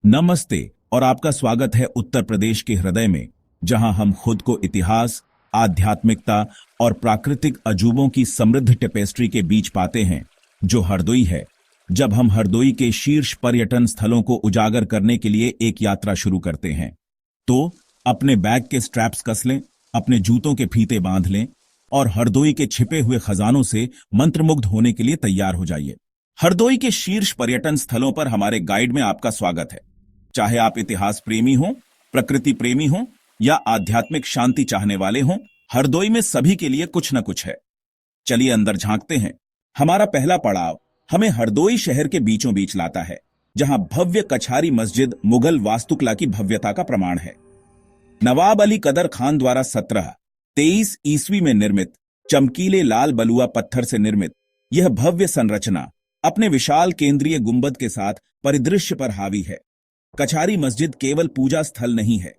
नमस्ते और आपका स्वागत है उत्तर प्रदेश के हृदय में, जहां हम खुद को इतिहास, आध्यात्मिकता और प्राकृतिक अजूबों की समृद्ध टेपेस्ट्री के बीच पाते हैं, जो हरदोई है। जब हम हरदोई के शीर्ष पर्यटन स्थलों को उजागर करने के लिए एक यात्रा शुरू करते हैं, तो अपने बैग के स्ट्रैप्स कस लें, अपने जूतों के फीते बांध लें और हरदोई के छिपे हुए खजानों से मंत्रमुग्ध होने के लिए तैयार हो जाइए। हरदोई के शीर्ष पर्यटन स्थलों पर हमारे गाइड में आपका स्वागत है। चाहे आप इतिहास प्रेमी हो, प्रकृति प्रेमी हो या आध्यात्मिक शांति चाहने वाले हो, हरदोई में सभी के लिए कुछ न कुछ है। चलिए अंदर झांकते हैं। हमारा पहला पड़ाव हमें हरदोई शहर के बीचों बीच लाता है, जहां भव्य कछारी मस्जिद मुगल वास्तुकला की भव्यता का प्रमाण है। नवाब अली कदर खान द्वारा 1723 ईस्वी में निर्मित चमकीले लाल बलुआ पत्थर से निर्मित यह भव्य संरचना अपने विशाल केंद्रीय गुंबद के साथ परिदृश्य पर हावी है। कछारी मस्जिद केवल पूजा स्थल नहीं है,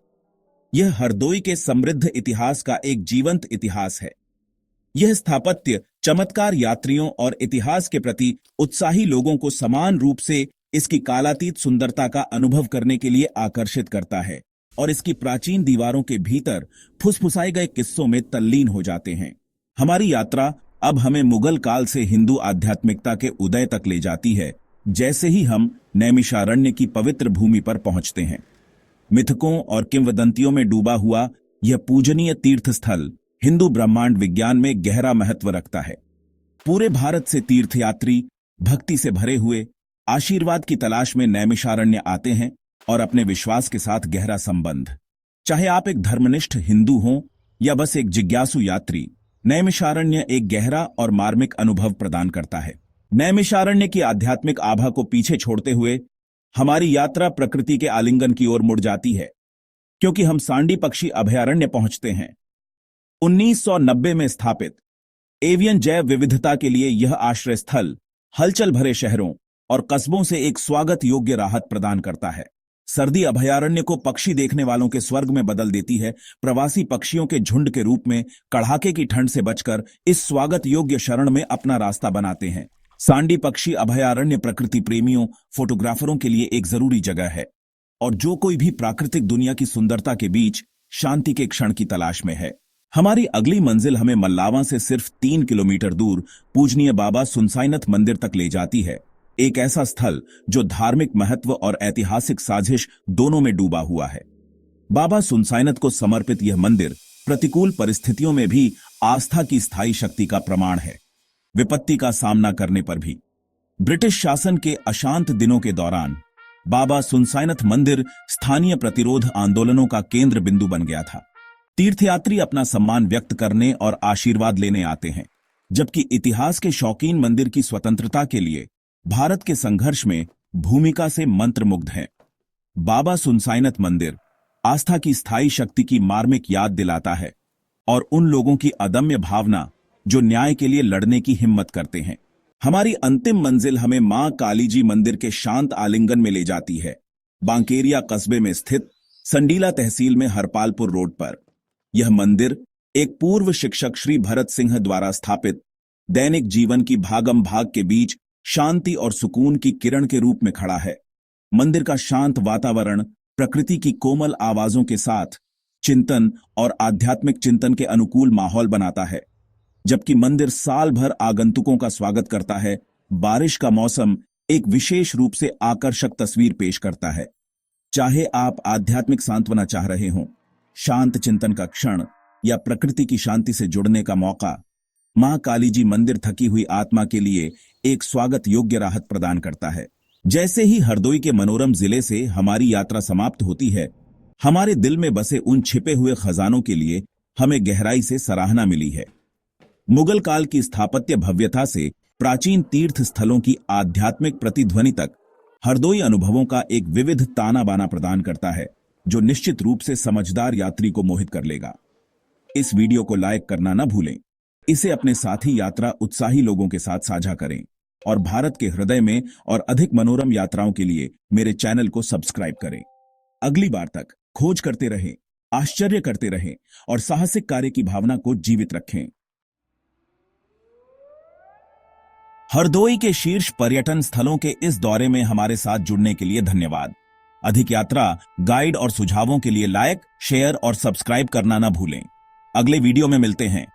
यह हरदोई के समृद्ध इतिहास का एक जीवंत इतिहास है। यह स्थापत्य चमत्कार यात्रियों और इतिहास के प्रति उत्साही लोगों को समान रूप से इसकी कालातीत सुंदरता का अनुभव करने के लिए आकर्षित करता है और इसकी प्राचीन दीवारों के भीतर फुसफुसाए गए किस्सों में तल्लीन हो जाते हैं। हमारी यात्रा अब हमें मुगल काल से हिंदू आध्यात्मिकता के उदय तक ले जाती है। जैसे ही हम नैमिषारण्य की पवित्र भूमि पर पहुंचते हैं, मिथकों और किंवदंतियों में डूबा हुआ यह पूजनीय तीर्थ स्थल हिंदू ब्रह्मांड विज्ञान में गहरा महत्व रखता है। पूरे भारत से तीर्थयात्री भक्ति से भरे हुए आशीर्वाद की तलाश में नैमिषारण्य आते हैं और अपने विश्वास के साथ गहरा संबंध। चाहे आप एक धर्मनिष्ठ हिंदू हो या बस एक जिज्ञासु यात्री, नैमिषारण्य एक गहरा और मार्मिक अनुभव प्रदान करता है। नैमिषारण्य की आध्यात्मिक आभा को पीछे छोड़ते हुए हमारी यात्रा प्रकृति के आलिंगन की ओर मुड़ जाती है, क्योंकि हम सांडी पक्षी अभयारण्य पहुंचते हैं। 1990 में स्थापित एवियन जैव विविधता के लिए यह आश्रय स्थल हलचल भरे शहरों और कस्बों से एक स्वागत योग्य राहत प्रदान करता है। सर्दी अभयारण्य को पक्षी देखने वालों के स्वर्ग में बदल देती है। प्रवासी पक्षियों के झुंड के रूप में कड़ाके की ठंड से बचकर इस स्वागत योग्य शरण में अपना रास्ता बनाते हैं। सांडी पक्षी अभयारण्य प्रकृति प्रेमियों, फोटोग्राफरों के लिए एक जरूरी जगह है और जो कोई भी प्राकृतिक दुनिया की सुंदरता के बीच शांति के क्षण की तलाश में है। हमारी अगली मंजिल हमें मल्लावा से सिर्फ 3 किलोमीटर दूर पूजनीय बाबा सुनसाईनाथ मंदिर तक ले जाती है। एक ऐसा स्थल जो धार्मिक महत्व और ऐतिहासिक साजिश दोनों में डूबा हुआ है। बाबा सुनसाईनाथ को समर्पित यह मंदिर प्रतिकूल परिस्थितियों में भी आस्था की स्थायी शक्ति का प्रमाण है। विपत्ति का सामना करने पर भी ब्रिटिश शासन के अशांत दिनों के दौरान बाबा सुनसाईनाथ मंदिर स्थानीय प्रतिरोध आंदोलनों का केंद्र बिंदु बन गया था। तीर्थयात्री अपना सम्मान व्यक्त करने और आशीर्वाद लेने आते हैं, जबकि इतिहास के शौकीन मंदिर की स्वतंत्रता के लिए भारत के संघर्ष में भूमिका से मंत्रमुग्ध हैं। बाबा सुनसाईनाथ मंदिर आस्था की स्थायी शक्ति की मार्मिक याद दिलाता है और उन लोगों की अदम्य भावना जो न्याय के लिए लड़ने की हिम्मत करते हैं। हमारी अंतिम मंजिल हमें मां काली जी मंदिर के शांत आलिंगन में ले जाती है, बांकेरिया कस्बे में स्थित संडीला तहसील में हरपालपुर रोड पर। यह मंदिर एक पूर्व शिक्षक श्री भरत सिंह द्वारा स्थापित दैनिक जीवन की भागम भाग के बीच शांति और सुकून की किरण के रूप में खड़ा है। मंदिर का शांत वातावरण प्रकृति की कोमल आवाजों के साथ चिंतन और आध्यात्मिक चिंतन के अनुकूल माहौल बनाता है, जबकि मंदिर साल भर आगंतुकों का स्वागत करता है। बारिश का मौसम एक विशेष रूप से आकर्षक तस्वीर पेश करता है। चाहे आप आध्यात्मिक सांत्वना चाह रहे हों, शांत चिंतन का क्षण या प्रकृति की शांति से जुड़ने का मौका, मां काली जी मंदिर थकी हुई आत्मा के लिए एक स्वागत योग्य राहत प्रदान करता है। जैसे ही हरदोई के मनोरम जिले से हमारी यात्रा समाप्त होती है, हमारे दिल में बसे उन छिपे हुए खजानों के लिए हमें गहराई से सराहना मिली है। मुगल काल की स्थापत्य भव्यता से प्राचीन तीर्थ स्थलों की आध्यात्मिक प्रतिध्वनि तक, हरदोई अनुभवों का एक विविध ताना बाना प्रदान करता है, जो निश्चित रूप से समझदार यात्री को मोहित कर लेगा। इस वीडियो को लाइक करना न भूलें, इसे अपने साथी यात्रा उत्साही लोगों के साथ साझा करें और भारत के हृदय में और अधिक मनोरम यात्राओं के लिए मेरे चैनल को सब्सक्राइब करें। अगली बार तक खोज करते रहें, आश्चर्य करते रहें और साहसिक कार्य की भावना को जीवित रखें। हरदोई के शीर्ष पर्यटन स्थलों के इस दौरे में हमारे साथ जुड़ने के लिए धन्यवाद। अधिक यात्रा गाइड और सुझावों के लिए लाइक, शेयर और सब्सक्राइब करना ना भूलें। अगले वीडियो में मिलते हैं।